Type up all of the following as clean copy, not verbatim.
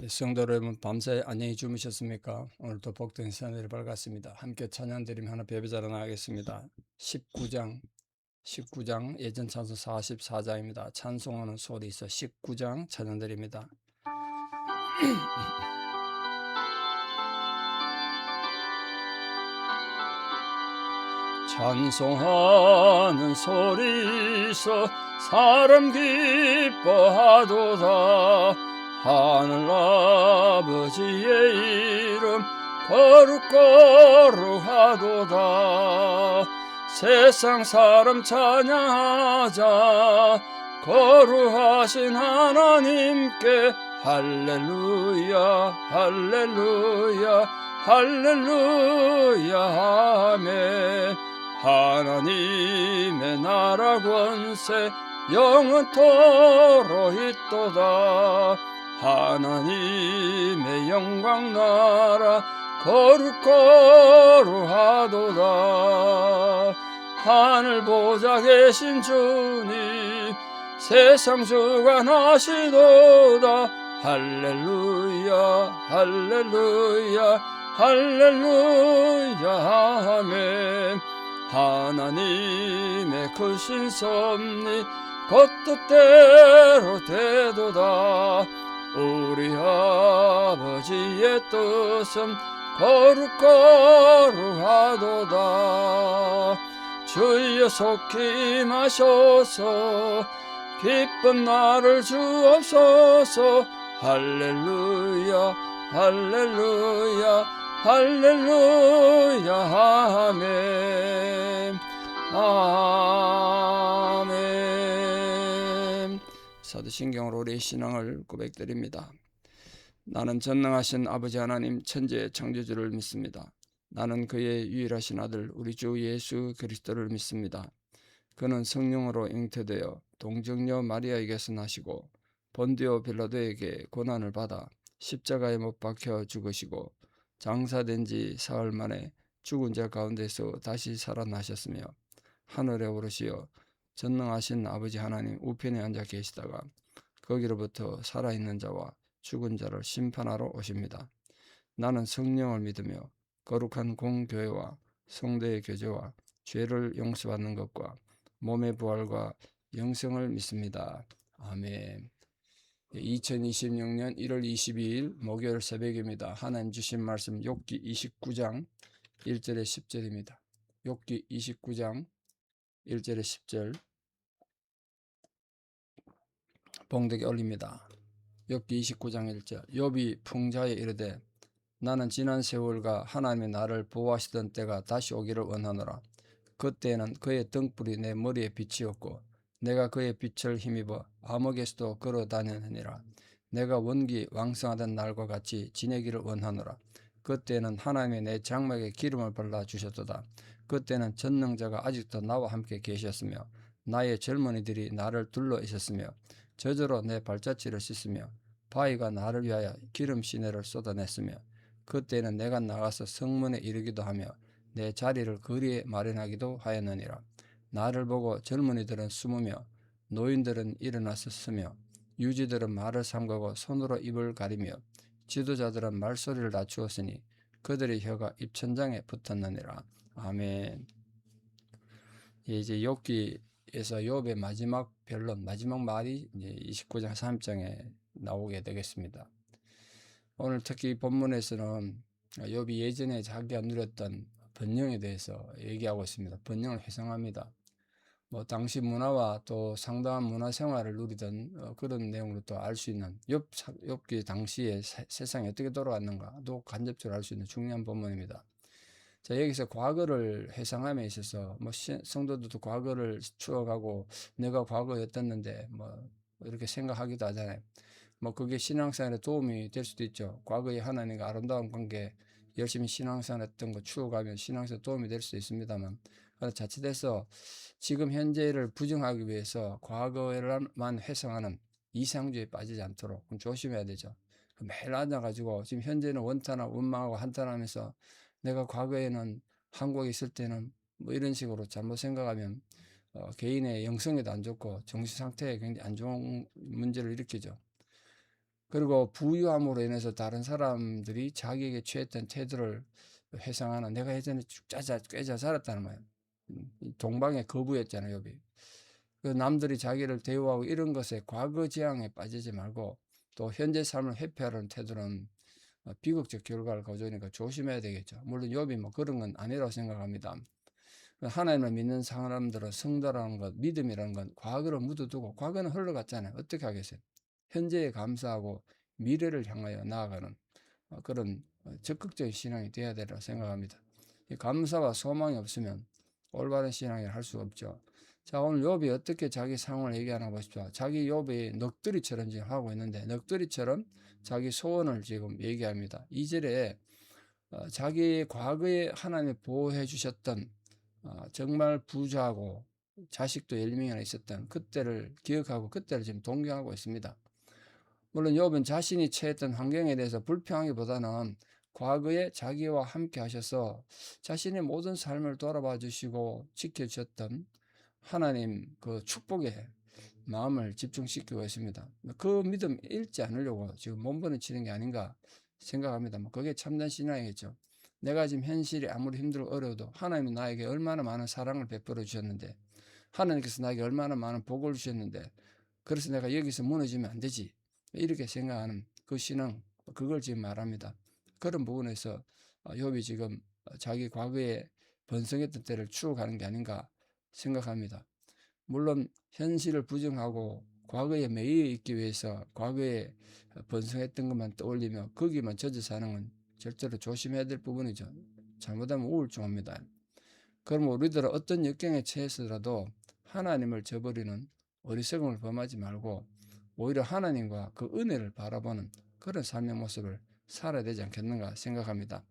성도 여러분, 밤새 안녕히 주무셨습니까? 오늘도 복된 새하늘이 밝았습니다. 함께 찬양드리며 하나 배배자로 나가겠습니다. 19장 예전 찬송 44장입니다. 찬송하는 소리 있어 19장 찬양드립니다. 찬송하는 소리 있어 사람 기뻐하도다. 하늘 아버지의 이름 거룩거룩하도다. 세상 사람 찬양하자. 거룩하신 하나님께 할렐루야 할렐루야 할렐루야 아멘. 하나님의 나라 권세 영원토록 있도다. 하나님의 영광 나라 거룩거룩하도다. 하늘 보좌 계신 주님 세상 주관하시도다. 할렐루야 할렐루야 할렐루야 아멘. 하나님의 크신 섭리 곧 뜻대로 되도다. 우리 아버지의 뜻은 거룩거룩하도다. 주여 속히 임하셔서 기쁜 나를 주옵소서. 할렐루야 할렐루야 할렐루야 아멘 아멘. 사도신경으로 우리의 신앙을 고백드립니다. 나는 전능하신 아버지 하나님 천지의 창조주를 믿습니다. 나는 그의 유일하신 아들 우리 주 예수 그리스도를 믿습니다. 그는 성령으로 잉태되어 동정녀 마리아에게서 나시고 본디오 빌라도에게 고난을 받아 십자가에 못 박혀 죽으시고 장사된 지 사흘 만에 죽은 자 가운데서 다시 살아나셨으며 하늘에 오르시어 전능하신 아버지 하나님 우편에 앉아 계시다가 거기로부터 살아있는 자와 죽은 자를 심판하러 오십니다. 나는 성령을 믿으며 거룩한 공교회와 성도의 교제와 죄를 용서받는 것과 몸의 부활과 영생을 믿습니다. 아멘. 2026년 1월 22일 목요일 새벽입니다. 하나님 주신 말씀 욥기 29장 1절에 10절입니다. 욥기 29장 1절에 10절 봉독에 올립니다. 욥기 29장 1절 욥이 풍자에 이르되 나는 지난 세월과 하나님의 나를 보호하시던 때가 다시 오기를 원하노라. 그때에는 그의 등불이 내 머리에 빛이었고 내가 그의 빛을 힘입어 암흑에서도 걸어 다녔느니라. 내가 원기 왕성하던 날과 같이 지내기를 원하노라. 그때는 하나님의 내 장막에 기름을 발라 주셨도다. 그때는 전능자가 아직도 나와 함께 계셨으며 나의 젊은이들이 나를 둘러 있었으며 저절로 내 발자취를 씻으며 바위가 나를 위하여 기름 시내를 쏟아냈으며 그때는 내가 나가서 성문에 이르기도 하며 내 자리를 거리에 마련하기도 하였느니라. 나를 보고 젊은이들은 숨으며 노인들은 일어나서 서며 유지들은 말을 삼가고 손으로 입을 가리며 지도자들은 말소리를 낮추었으니 그들의 혀가 입천장에 붙었느니라. 아멘. 이제 욥기에서 욥의 마지막 변론, 마지막 말이 이제 29장 3장에 나오게 되겠습니다. 오늘 특히 본문에서는 욥이 예전에 자기가 누렸던 번영에 대해서 얘기하고 있습니다. 번영을 회상합니다. 당시 문화와 또 상당한 문화 생활을 누리던 그런 내용으로 또 알 수 있는 욥기 당시에 세상이 어떻게 돌아갔는가도 간접적으로 알 수 있는 중요한 본문입니다. 자, 여기서 과거를 회상함에 있어서 성도들도 과거를 추억하고 내가 과거에 어땠는데 이렇게 생각하기도 하잖아요. 그게 신앙생활에 도움이 될 수도 있죠. 과거에 하나님과 아름다운 관계 열심히 신앙생활했던 거 추억하면 신앙생활에 도움이 될 수 있습니다만 자칫해서 지금 현재를 부정하기 위해서 과거에만 회상하는 이상주의에 빠지지 않도록 조심해야 되죠. 매일 앉아가지고 지금 현재는 원탄하고 원망하고 한탄하면서 내가 과거에는 한국에 있을 때는 이런 식으로 잘못 생각하면 개인의 영성에도 안 좋고 정신 상태에 굉장히 안 좋은 문제를 일으키죠. 그리고 부유함으로 인해서 다른 사람들이 자기에게 취했던 태도를 회상하는, 내가 예전에 꽤 잘 살았다는 거예요. 동방의 거부였잖아요, 욥이. 그 남들이 자기를 대우하고 이런 것에 과거 지향에 빠지지 말고 또 현재 삶을 회피하려는 태도는 비극적 결과를 가져오니까 조심해야 되겠죠. 물론 욥이 뭐 그런 건 아니라고 생각합니다. 하나님을 믿는 사람들은 성도라는 것, 믿음이라는 건 과거를 묻어두고, 과거는 흘러갔잖아요. 어떻게 하겠어요? 현재에 감사하고 미래를 향하여 나아가는 그런 적극적인 신앙이 되어야 되리라 생각합니다. 이 감사와 소망이 없으면 올바른 신앙을 할 수가 없죠. 자, 오늘 욥이 어떻게 자기 상황을 얘기하나 보십시오. 자기 욥이 넋두리처럼 지금 하고 있는데, 넋두리처럼 자기 소원을 지금 얘기합니다. 2절에 자기 과거에 하나님이 보호해 주셨던 정말 부자하고 자식도 10명이나 있었던 그때를 기억하고 그때를 지금 동경하고 있습니다. 물론 욥은 자신이 처했던 환경에 대해서 불평하기보다는 과거에 자기와 함께 하셔서 자신의 모든 삶을 돌아봐 주시고 지켜주셨던 하나님 그 축복에 마음을 집중시키고 있습니다. 그 믿음 잃지 않으려고 지금 몸부림치는 게 아닌가 생각합니다. 그게 참된 신앙이겠죠. 내가 지금 현실이 아무리 힘들고 어려워도 하나님이 나에게 얼마나 많은 사랑을 베풀어 주셨는데, 하나님께서 나에게 얼마나 많은 복을 주셨는데, 그래서 내가 여기서 무너지면 안 되지, 이렇게 생각하는 그 신앙, 그걸 지금 말합니다. 그런 부분에서 욥이 지금 자기 과거에 번성했던 때를 추억하는 게 아닌가 생각합니다. 물론 현실을 부정하고 과거에 매여 있기 위해서 과거에 번성했던 것만 떠올리며 거기만 젖어 사는 건 절대로 조심해야 될 부분이죠. 잘못하면 우울증 옵니다. 그럼 우리들은 어떤 역경에 처해서라도 하나님을 저버리는 어리석음을 범하지 말고 오히려 하나님과 그 은혜를 바라보는 그런 삶의 모습을 살아야 되지 않겠는가 생각합니다.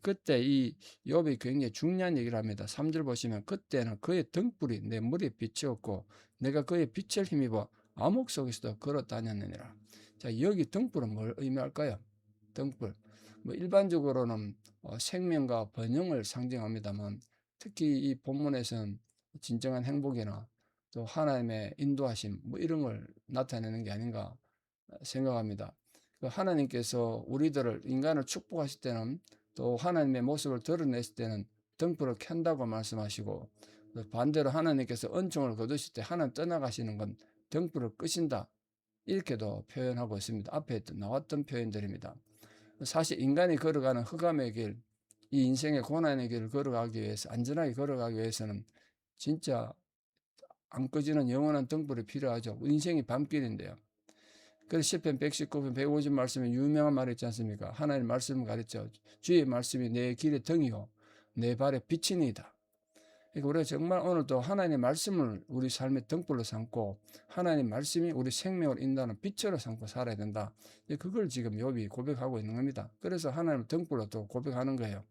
그때 이 욥이 굉장히 중요한 얘기를 합니다. 3절 보시면, 그때는 그의 등불이 내 머리에 비추었고 내가 그의 빛을 힘입어 암흑 속에서도 걸어 다녔느니라. 자, 여기 등불은 뭘 의미할까요? 등불. 일반적으로는 생명과 번영을 상징합니다만, 특히 이 본문에서는 진정한 행복이나 또 하나님의 인도하심 이런 걸 나타내는 게 아닌가 생각합니다. 하나님께서 우리들을, 인간을 축복하실 때는, 또 하나님의 모습을 드러냈을 때는 등불을 켠다고 말씀하시고, 반대로 하나님께서 은총을 거두실 때 하나님 떠나가시는 건 등불을 끄신다, 이렇게도 표현하고 있습니다. 앞에 나왔던 표현들입니다. 사실 인간이 걸어가는 흑암의 길, 이 인생의 고난의 길을 걸어가기 위해서, 안전하게 걸어가기 위해서는 진짜 안 꺼지는 영원한 등불이 필요하죠. 인생이 밤길인데요. 그래서 시편 119편 150 말씀에 유명한 말이 있지 않습니까? 하나님 말씀을 가르쳐 주의 말씀이 내 길의 등이요 내 발의 빛이니이다. 그러니까 우리가 정말 오늘도 하나님의 말씀을 우리 삶의 등불로 삼고 하나님 말씀이 우리 생명을 인도하는 빛으로 삼고 살아야 된다. 그걸 지금 욥이 고백하고 있는 겁니다. 그래서 하나님을 등불로 또 고백하는 거예요.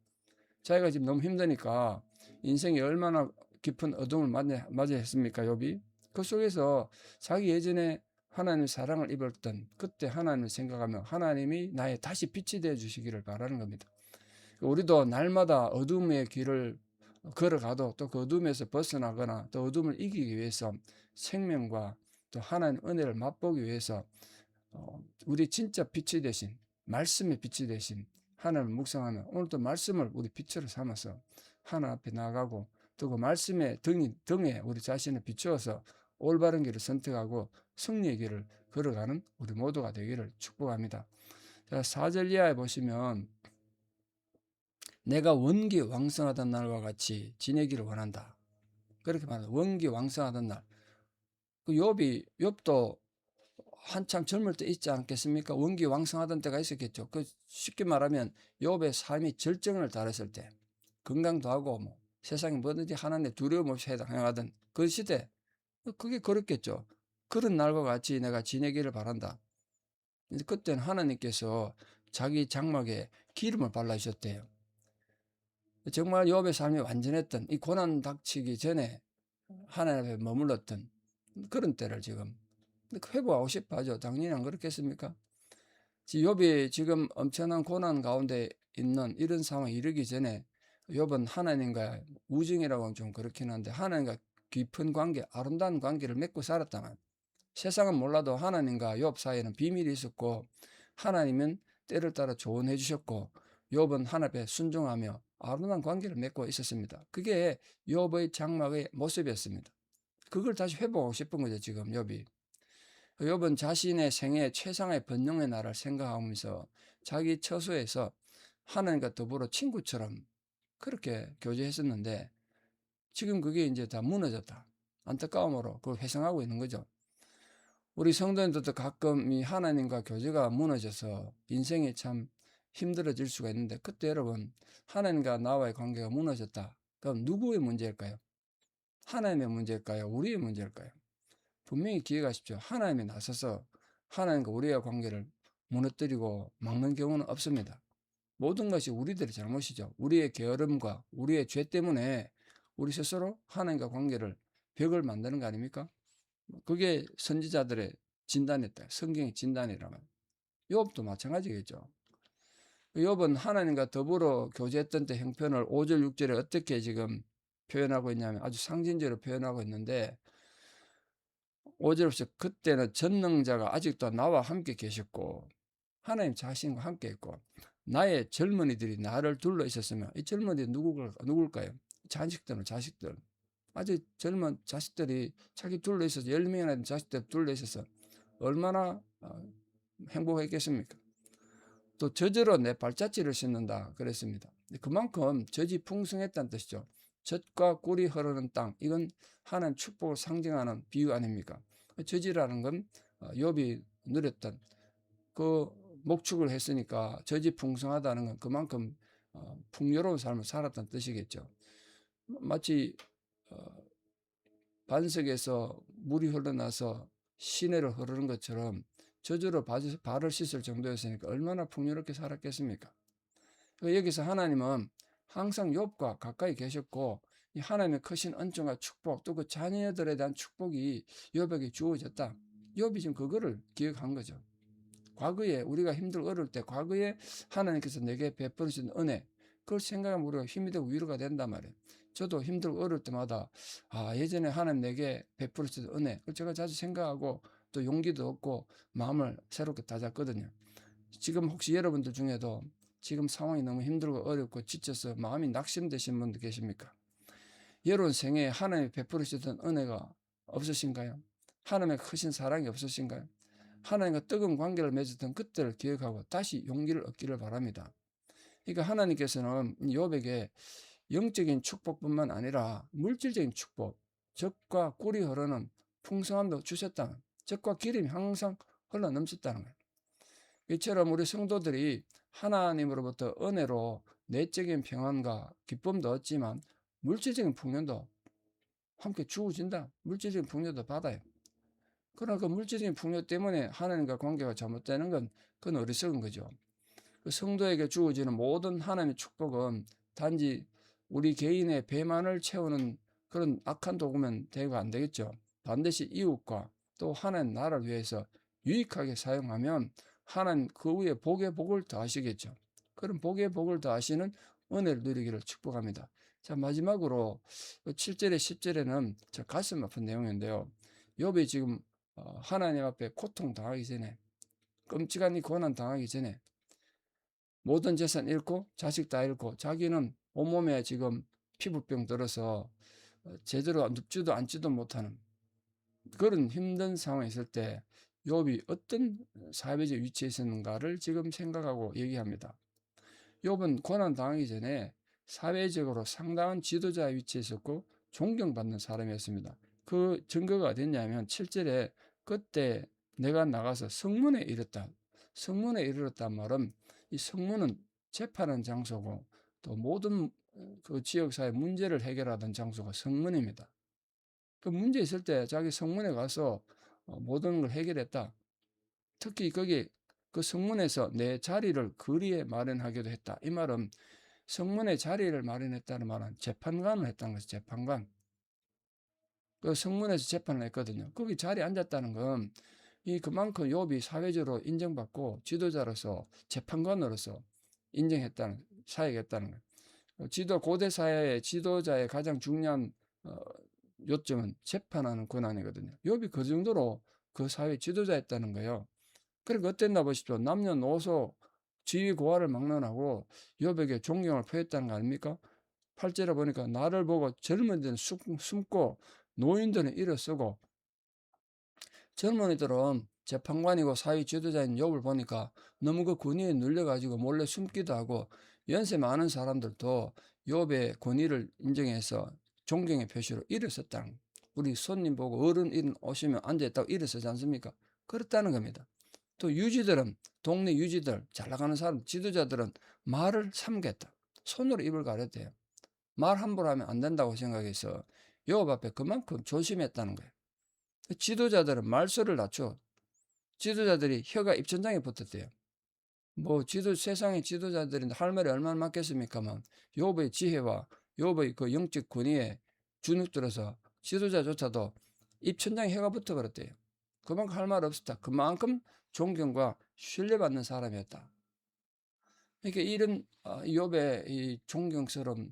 자기가 지금 너무 힘드니까, 인생이 얼마나 깊은 어둠을 맞이했습니까, 욥이? 그 속에서 자기 예전에 하나님의 사랑을 입었던 그때 하나님을 생각하며 하나님이 나의 다시 빛이 되어 주시기를 바라는 겁니다. 우리도 날마다 어둠의 길을 걸어가도 또 그 어둠에서 벗어나거나 또 어둠을 이기기 위해서 생명과 또 하나님 은혜를 맛보기 위해서 우리 진짜 빛이 되신, 말씀의 빛이 되신 하나님을 묵상하며 오늘도 말씀을 우리 빛으로 삼아서 하나님 앞에 나아가고, 또 그 말씀의 등에 우리 자신을 비추어서 올바른 길을 선택하고 승리의 길을 걸어가는 우리 모두가 되기를 축복합니다. 자, 4절 이하에 보시면, 내가 원기 왕성하던 날과 같이 지내기를 원한다, 그렇게 말합니다. 원기 왕성하던 날. 그 욥도 한참 젊을 때 있지 않겠습니까? 원기 왕성하던 때가 있었겠죠. 쉽게 말하면 욥의 삶이 절정을 달했을 때, 건강도 하고 세상에 뭐든지 하나님의 두려움 없이 행하던 그 시대, 그게 그렇겠죠. 그런 날과 같이 내가 지내기를 바란다. 그때는 하나님께서 자기 장막에 기름을 발라주셨대요. 정말 욥의 삶이 완전했던, 이 고난 닥치기 전에 하나님 앞에 머물렀던 그런 때를 지금 회복하고 싶어 하죠. 당연히 안 그렇겠습니까? 욥이 지금 엄청난 고난 가운데 있는 이런 상황에 이르기 전에 욥은 하나님과 우정이라고 하면 좀 그렇긴 한데 하나님과 깊은 관계, 아름다운 관계를 맺고 살았다만, 세상은 몰라도 하나님과 욥 사이에는 비밀이 있었고 하나님은 때를 따라 조언해 주셨고 욥은 하나님께 순종하며 아름다운 관계를 맺고 있었습니다. 그게 욥의 장막의 모습이었습니다. 그걸 다시 회복하고 싶은 거죠, 지금 욥이. 욥은 자신의 생애 최상의 번영의 날을 생각하면서 자기 처소에서 하나님과 더불어 친구처럼 그렇게 교제했었는데 지금 그게 이제 다 무너졌다. 안타까움으로 그걸 회상하고 있는 거죠. 우리 성도님들도 가끔 이 하나님과 교제가 무너져서 인생이 참 힘들어질 수가 있는데 그때 여러분 하나님과 나와의 관계가 무너졌다. 그럼 누구의 문제일까요? 하나님의 문제일까요? 우리의 문제일까요? 분명히 기억하십시오. 하나님이 나서서 하나님과 우리의 관계를 무너뜨리고 막는 경우는 없습니다. 모든 것이 우리들의 잘못이죠. 우리의 게으름과 우리의 죄 때문에 우리 스스로 하나님과 관계를 벽을 만드는 거 아닙니까? 그게 선지자들의 진단이었다. 성경의 진단이라면. 욥도 마찬가지겠죠. 욥은 하나님과 더불어 교제했던 때 형편을 5절, 6절에 어떻게 지금 표현하고 있냐면 아주 상징적으로 표현하고 있는데 5절부터 그때는 전능자가 아직도 나와 함께 계셨고 하나님 자신과 함께 있고 나의 젊은이들이 나를 둘러 있었으면 이 젊은이들이 누굴까요? 자식들. 아주 젊은 자식들이 자기 둘러 있어서 10명이나 되는 자식들 둘러 있어서 얼마나 행복했겠습니까? 또 저절로 내 발자취를 씻는다 그랬습니다. 그만큼 젖이 풍성했다는 뜻이죠. 젖과 꿀이 흐르는 땅, 이건 하나님 축복을 상징하는 비유 아닙니까? 젖이라는 건 욥이 누렸던 그 목축을 했으니까 젖이 풍성하다는 건 그만큼 풍요로운 삶을 살았다는 뜻이겠죠. 마치 반석에서 물이 흘러나서 시내로 흐르는 것처럼 저주로 발을 씻을 정도였으니까 얼마나 풍요롭게 살았겠습니까? 여기서 하나님은 항상 욥과 가까이 계셨고 이 하나님의 크신恩寵과 축복 또 그 자녀들에 대한 축복이 욥에게 주어졌다. 욥이 지금 그거를 기억한 거죠. 과거에 우리가 힘들고 어려울 때 과거에 하나님께서 내게 베풀으신 은혜 그걸 생각하면 우리가 힘이 되고 위로가 된단 말이에요. 저도 힘들고 어려울 때마다 예전에 하나님 내게 베풀으신 은혜 그걸 제가 자주 생각하고 또 용기도 얻고 마음을 새롭게 다잡거든요. 지금 혹시 여러분들 중에도 지금 상황이 너무 힘들고 어렵고 지쳐서 마음이 낙심되신 분들 계십니까? 여러분 생애에 하나님이 베풀으시던 은혜가 없으신가요? 하나님의 크신 사랑이 없으신가요? 하나님과 뜨거운 관계를 맺었던 그때를 기억하고 다시 용기를 얻기를 바랍니다. 그러니까 하나님께서는 욥에게 영적인 축복뿐만 아니라 물질적인 축복, 젖과 꿀이 흐르는 풍성함도 주셨다는, 젖과 기름이 항상 흘러 넘쳤다는 거예요. 이처럼 우리 성도들이 하나님으로부터 은혜로 내적인 평안과 기쁨도 얻지만 물질적인 풍요도 함께 주어진다. 물질적인 풍요도 받아요. 그러나 그 물질적인 풍요 때문에 하나님과 관계가 잘못되는 건 그건 어리석은 거죠. 그 성도에게 주어지는 모든 하나님의 축복은 단지 우리 개인의 배만을 채우는 그런 악한 도구면 대가 안 되겠죠. 반드시 이웃과 또 하나님 나라를 위해서 유익하게 사용하면 하나님 그 위에 복의 복을 더하시겠죠. 그런 복의 복을 더하시는 은혜를 누리기를 축복합니다. 자, 마지막으로 7절에 10절에는 저 가슴 아픈 내용인데요. 욥이 지금 하나님 앞에 고통 당하기 전에 끔찍한 이 고난 당하기 전에 모든 재산 잃고 자식 다 잃고 자기는 온몸에 지금 피부병 들어서 제대로 눕지도 앉지도 못하는 그런 힘든 상황에 있을 때 욥이 어떤 사회적 위치에 있었는가를 지금 생각하고 얘기합니다. 욥은 고난 당하기 전에 사회적으로 상당한 지도자의 위치에 있었고 존경받는 사람이었습니다. 그 증거가 어딨냐면 7절에 그때 내가 나가서 성문에 이르렀다. 성문에 이르렀단 말은 이 성문은 재판하는 장소고 또 모든 그 지역사회 문제를 해결하던 장소가 성문입니다. 그 문제 있을 때 자기 성문에 가서 모든 걸 해결했다. 특히 거기 그 성문에서 내 자리를 거리에 마련하기도 했다. 이 말은 성문에 자리를 마련했다는 말은 재판관을 했다는 것이 재판관. 그 성문에서 재판을 했거든요. 거기 자리에 앉았다는 건 이 그만큼 욥이 사회적으로 인정받고 지도자로서 재판관으로서 인정했다는 사역했다는 거예요. 고대 사회의 지도자의 가장 중요한 요점은 재판하는 권한이거든요. 욥이 그 정도로 그 사회 지도자였다는 거예요. 그러니까 어땠나 보십시오. 남녀노소 지위고하를 막론하고 욥에게 존경을 표했다는 거 아닙니까? 8절에 보니까 나를 보고 젊은 이들은 숨고 노인들은 일어서고, 젊은이들은 재판관이고 사회 지도자인 욥을 보니까 너무 그 권위에 눌려가지고 몰래 숨기도 하고, 연세 많은 사람들도 욥의 권위를 인정해서 존경의 표시로 일어섰다는 거예요. 우리 손님 보고 어른 오시면 앉아있다고 일어서지 않습니까? 그렇다는 겁니다. 또 유지들은, 동네 유지들, 잘 나가는 사람, 지도자들은 말을 삼겠다. 손으로 입을 가렸대요. 말 함부로 하면 안 된다고 생각해서 욥 앞에 그만큼 조심했다는 거예요. 지도자들은 말소를 낮춰. 지도자들이 혀가 입천장에 붙었대요. 뭐 세상의 지도자들이 할 말이 얼마나 많겠습니까만, 욥의 지혜와 욥의 그 영적 권위에 주눅들어서 지도자조차도 입천장에 혀가 붙어버렸대요. 그만큼 할 말 없었다. 그만큼 존경과 신뢰받는 사람이었다. 그러니까 이런 욥의 이 존경스러운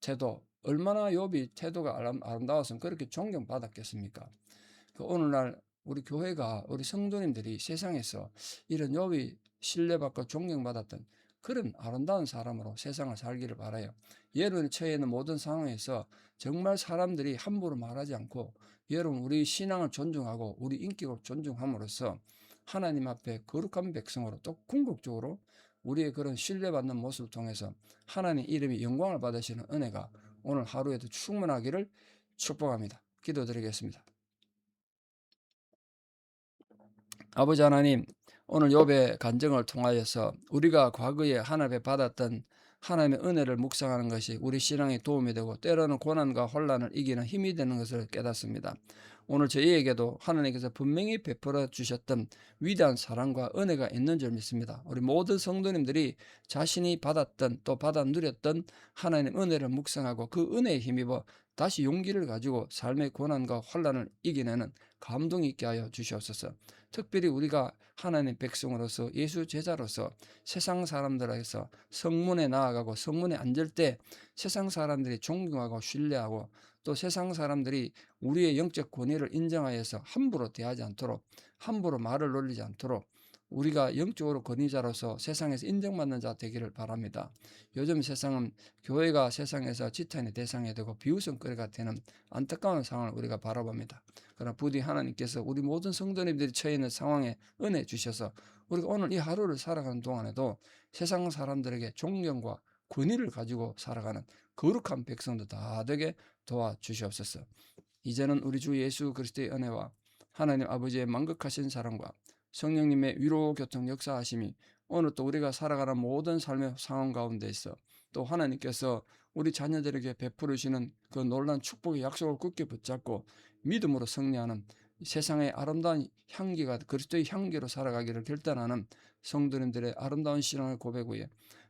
태도, 얼마나 욥이 태도가 아름다웠으면 그렇게 존경받았겠습니까? 오늘날 우리 교회가, 우리 성도님들이 세상에서 이런 욥이 신뢰받고 존경받았던 그런 아름다운 사람으로 세상을 살기를 바라요. 여러분이 처해 있는 모든 상황에서 정말 사람들이 함부로 말하지 않고, 여러분 우리 신앙을 존중하고 우리 인격을 존중함으로써 하나님 앞에 거룩한 백성으로, 또 궁극적으로 우리의 그런 신뢰받는 모습을 통해서 하나님 이름이 영광을 받으시는 은혜가 오늘 하루에도 충만하기를 축복합니다. 기도드리겠습니다. 아버지 하나님, 오늘 욥의 간증을 통하여서 우리가 과거에 하나님 앞에 받았던 하나님의 은혜를 묵상하는 것이 우리 신앙에 도움이 되고, 때로는 고난과 혼란을 이기는 힘이 되는 것을 깨닫습니다. 오늘 저희에게도 하나님께서 분명히 베풀어 주셨던 위대한 사랑과 은혜가 있는 줄 믿습니다. 우리 모든 성도님들이 자신이 받았던, 또 받아 누렸던 하나님의 은혜를 묵상하고 그 은혜에 힘입어 다시 용기를 가지고 삶의 고난과 혼란을 이겨내는 감동이 있게 하여 주시옵소서. 특별히 우리가 하나님 백성으로서, 예수 제자로서 세상 사람들에게서 성문에 나아가고 성문에 앉을 때 세상 사람들이 존경하고 신뢰하고, 또 세상 사람들이 우리의 영적 권위를 인정하여서 함부로 대하지 않도록, 함부로 말을 놀리지 않도록 우리가 영적으로 권위자로서 세상에서 인정받는 자 되기를 바랍니다. 요즘 세상은 교회가 세상에서 지탄의 대상이 되고 비웃음거리가 되는 안타까운 상황을 우리가 바라봅니다. 그러나 부디 하나님께서 우리 모든 성도님들이 처해 있는 상황에 은혜 주셔서 우리가 오늘 이 하루를 살아가는 동안에도 세상 사람들에게 존경과 권위를 가지고 살아가는 거룩한 백성도 다 되게 도와주시옵소서. 이제는 우리 주 예수 그리스도의 은혜와 하나님 아버지의 만극하신 사랑과 성령님의 위로 교통 역사하심이 오늘 또 우리가 살아가는 모든 삶의 상황 가운데 있어 또 하나님께서 우리 자녀들에게 베풀으시는 그 놀라운 축복의 약속을 굳게 붙잡고 믿음으로 승리하는 세상의 아름다운 향기가 그리스도의 향기로 살아가기를 결단하는 성도님들의 아름다운 신앙의 고백 위에,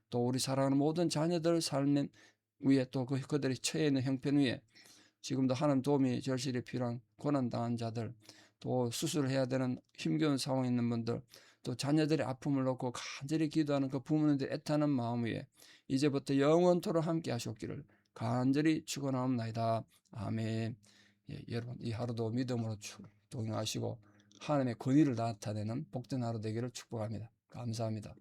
또 우리 사랑하는 모든 자녀들 삶 위에, 또 그들이 처해 있는 형편 위에 지금도 하나님 도움이 절실히 필요한 고난당한 자들, 또 수술해야 되는 힘겨운 상황에 있는 분들, 또 자녀들의 아픔을 놓고 간절히 기도하는 그 부모님들 애타는 마음 위에 이제부터 영원토록 함께 하셨기를 간절히 축원하옵나이다. 아멘. 예, 여러분 이 하루도 믿음으로 동행하시고 하나님의 권위를 나타내는 복된 하루 되기를 축복합니다. 감사합니다.